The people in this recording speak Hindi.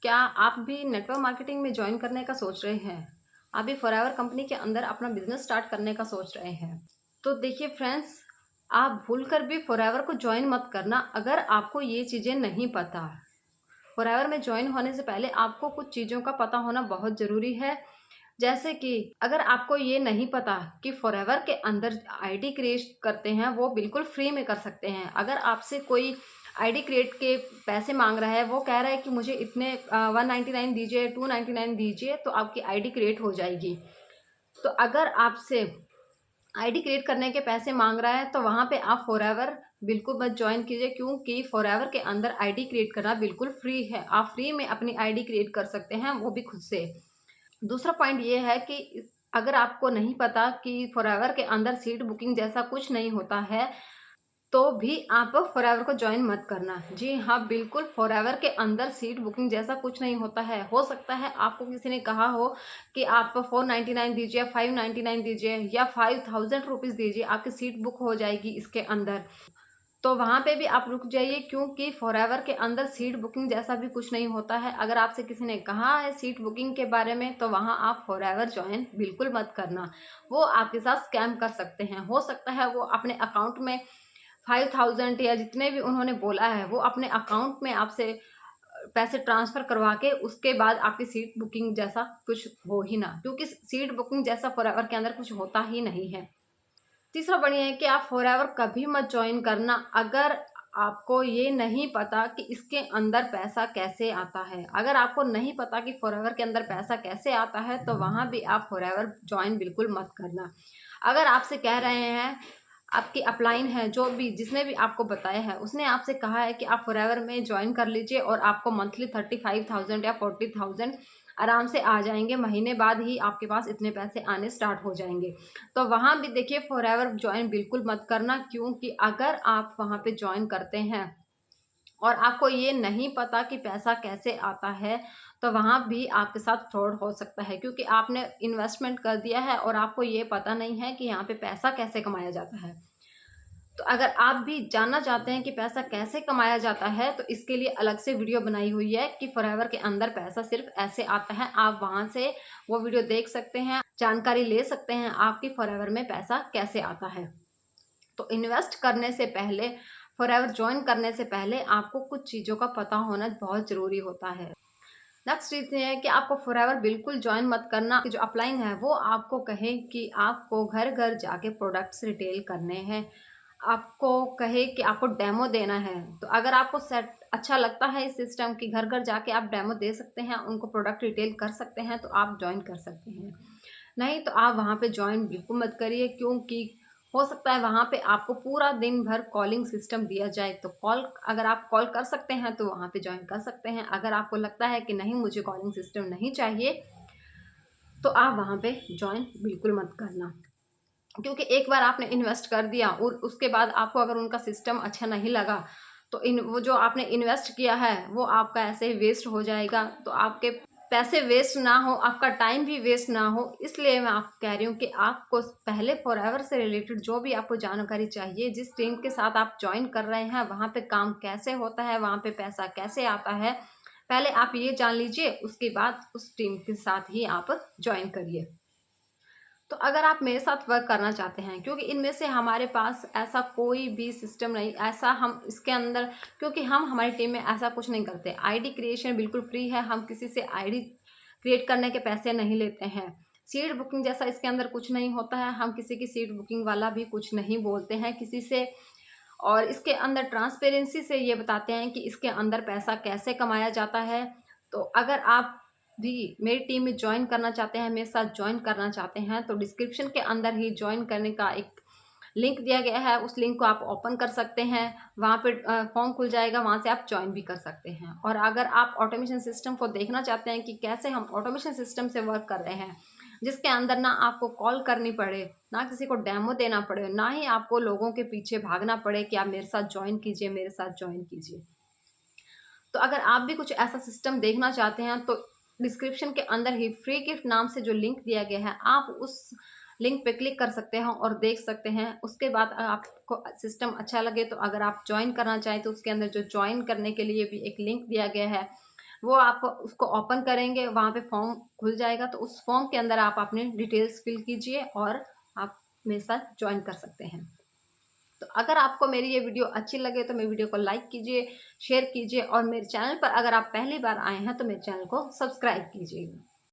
क्या आप भी नेटवर्क मार्केटिंग में ज्वाइन करने का सोच रहे हैं? आप भी फॉरएवर कंपनी के अंदर अपना बिजनेस स्टार्ट करने का सोच रहे हैं? तो देखिए फ्रेंड्स, आप भूलकर भी फॉरएवर को ज्वाइन मत करना अगर आपको ये चीज़ें नहीं पता। फॉरएवर में ज्वाइन होने से पहले आपको कुछ चीज़ों का पता होना बहुत ज़रूरी है। जैसे कि अगर आपको ये नहीं पता कि फॉरएवर के अंदर आईडी क्रिएट करते हैं वो बिल्कुल फ्री में कर सकते हैं। अगर आपसे कोई आईडी क्रिएट के पैसे मांग रहा है, वो कह रहा है कि मुझे इतने 199 दीजिए, 299 दीजिए तो आपकी आईडी क्रिएट हो जाएगी। तो अगर आपसे आईडी क्रिएट करने के पैसे मांग रहा है तो वहाँ पे आप फॉरएवर बिल्कुल मत ज्वाइन कीजिए, क्योंकि फॉरएवर के अंदर आईडी क्रिएट करना बिल्कुल फ्री है। आप फ्री में अपनी आईडी क्रिएट कर सकते हैं, वो भी खुद से। दूसरा पॉइंट ये है कि अगर आपको नहीं पता कि फॉरएवर के अंदर सीट बुकिंग जैसा कुछ नहीं होता है, तो भी आप फॉरएवर को ज्वाइन मत करना। जी हाँ, बिल्कुल फॉरएवर के अंदर सीट बुकिंग जैसा कुछ नहीं होता है। हो सकता है आपको किसी ने कहा हो कि आप 499 दीजिए, 599 दीजिए या 5000 रुपीज़ दीजिए, आपकी सीट बुक हो जाएगी इसके अंदर। तो वहाँ पे भी आप रुक जाइए, क्योंकि फॉरएवर के अंदर सीट बुकिंग जैसा भी कुछ नहीं होता है। अगर आपसे किसी ने कहा है सीट बुकिंग के बारे में तो वहाँ आप फॉरएवर ज्वाइन बिल्कुल मत करना। वो आपके साथ स्कैम कर सकते हैं। हो सकता है वो अपने अकाउंट में 5000 या जितने भी उन्होंने बोला है वो अपने अकाउंट में आपसे पैसे ट्रांसफ़र करवा के उसके बाद आपकी सीट बुकिंग जैसा कुछ हो ही ना, क्योंकि सीट बुकिंग जैसा फॉरएवर के अंदर कुछ होता ही नहीं है। तीसरा बढ़िया है कि आप फॉरएवर कभी मत ज्वाइन करना अगर आपको ये नहीं पता कि इसके अंदर पैसा कैसे आता है। अगर आपको नहीं पता कि फॉरएवर के अंदर पैसा कैसे आता है तो वहाँ भी आप फॉरएवर ज्वाइन बिल्कुल मत करना। अगर आपसे कह रहे हैं, आपकी अपलाइन है, जो भी जिसने भी आपको बताया है उसने आपसे कहा है कि आप फॉरएवर में ज्वाइन कर लीजिए और आपको मंथली 35,000 या 40,000 आराम से आ जाएंगे, महीने बाद ही आपके पास इतने पैसे आने स्टार्ट हो जाएंगे। तो वहाँ भी देखिए फॉरएवर ज्वाइन बिल्कुल मत करना, क्योंकि अगर आप वहाँ पे ज्वाइन करते हैं और आपको ये नहीं पता कि पैसा कैसे आता है तो वहाँ भी आपके साथ फ्रॉड हो सकता है, क्योंकि आपने इन्वेस्टमेंट कर दिया है और आपको ये पता नहीं है कि यहाँ पे पैसा कैसे कमाया जाता है। तो अगर आप भी जानना चाहते हैं कि पैसा कैसे कमाया जाता है तो इसके लिए अलग से वीडियो बनाई हुई है कि फॉरएवर के अंदर पैसा सिर्फ ऐसे आता है। आप वहां से वो वीडियो देख सकते हैं, जानकारी ले सकते हैं आपकी फॉरएवर में पैसा कैसे आता है। तो इन्वेस्ट करने से पहले, फॉरएवर ज्वाइन करने से पहले आपको कुछ चीज़ों का पता होना बहुत ज़रूरी होता है। नेक्स्ट चीज़ ये है कि आपको फॉरएवर बिल्कुल ज्वाइन मत करना कि जो अपलाइन है वो आपको कहे कि आपको घर घर जाके प्रोडक्ट्स रिटेल करने हैं, आपको कहे कि आपको डेमो देना है। तो अगर आपको सेट अच्छा लगता है इस सिस्टम की घर घर जाके आप डेमो दे सकते हैं, उनको प्रोडक्ट रिटेल कर सकते हैं, तो आप ज्वाइन कर सकते हैं। नहीं तो आप वहाँ पे ज्वाइन बिल्कुल मत करिए, क्योंकि हो सकता है वहाँ पे आपको पूरा दिन भर कॉलिंग सिस्टम दिया जाए। तो कॉल, अगर आप कॉल कर सकते हैं तो वहाँ पे ज्वाइन कर सकते हैं। अगर आपको लगता है कि नहीं मुझे कॉलिंग सिस्टम नहीं चाहिए तो आप वहाँ पे ज्वाइन बिल्कुल मत करना, क्योंकि एक बार आपने इन्वेस्ट कर दिया और उसके बाद आपको अगर उनका सिस्टम अच्छा नहीं लगा तो वो जो आपने इन्वेस्ट किया है वो आपका ऐसे ही वेस्ट हो जाएगा। तो आपके पैसे वेस्ट ना हो, आपका टाइम भी वेस्ट ना हो, इसलिए मैं आपको कह रही हूँ कि आपको पहले फॉरएवर से रिलेटेड जो भी आपको जानकारी चाहिए, जिस टीम के साथ आप ज्वाइन कर रहे हैं वहाँ पे काम कैसे होता है, वहाँ पे पैसा कैसे आता है, पहले आप ये जान लीजिए, उसके बाद उस टीम के साथ ही आप ज्वाइन करिए। तो अगर आप मेरे साथ वर्क करना चाहते हैं, क्योंकि इनमें से हमारे पास ऐसा कोई भी सिस्टम नहीं, ऐसा हम इसके अंदर, क्योंकि हम हमारी टीम में ऐसा कुछ नहीं करते। आईडी क्रिएशन बिल्कुल फ्री है, हम किसी से आईडी क्रिएट करने के पैसे नहीं लेते हैं। सीट बुकिंग जैसा इसके अंदर कुछ नहीं होता है, हम किसी की सीट बुकिंग वाला भी कुछ नहीं बोलते हैं किसी से। और इसके अंदर ट्रांसपेरेंसी से ये बताते हैं कि इसके अंदर पैसा कैसे कमाया जाता है। तो अगर आप भी मेरी टीम में ज्वाइन करना चाहते हैं, मेरे साथ ज्वाइन करना चाहते हैं, तो डिस्क्रिप्शन के अंदर ही ज्वाइन करने का एक लिंक दिया गया है, उस लिंक को आप ओपन कर सकते हैं। वहाँ पे फॉर्म खुल जाएगा, वहाँ से आप ज्वाइन भी कर सकते हैं। और अगर आप ऑटोमेशन सिस्टम को देखना चाहते हैं कि कैसे हम ऑटोमेशन सिस्टम से वर्क कर रहे हैं, जिसके अंदर ना आपको कॉल करनी पड़े, ना किसी को डेमो देना पड़े, ना ही आपको लोगों के पीछे भागना पड़े कि आप मेरे साथ ज्वाइन कीजिए, मेरे साथ ज्वाइन कीजिए। तो अगर आप भी कुछ ऐसा सिस्टम देखना चाहते हैं तो डिस्क्रिप्शन के अंदर ही फ्री गिफ्ट नाम से जो लिंक दिया गया है, आप उस लिंक पे क्लिक कर सकते हैं और देख सकते हैं। उसके बाद आपको सिस्टम अच्छा लगे तो अगर आप ज्वाइन करना चाहें तो उसके अंदर जो ज्वाइन करने के लिए भी एक लिंक दिया गया है, वो आप उसको ओपन करेंगे, वहाँ पे फॉर्म खुल जाएगा, तो उस फॉर्म के अंदर आप अपने डिटेल्स फिल कीजिए और आप मेरे साथ ज्वाइन कर सकते हैं। तो अगर आपको मेरी ये वीडियो अच्छी लगे तो मेरी वीडियो को लाइक कीजिए, शेयर कीजिए और मेरे चैनल पर अगर आप पहली बार आए हैं तो मेरे चैनल को सब्सक्राइब कीजिए।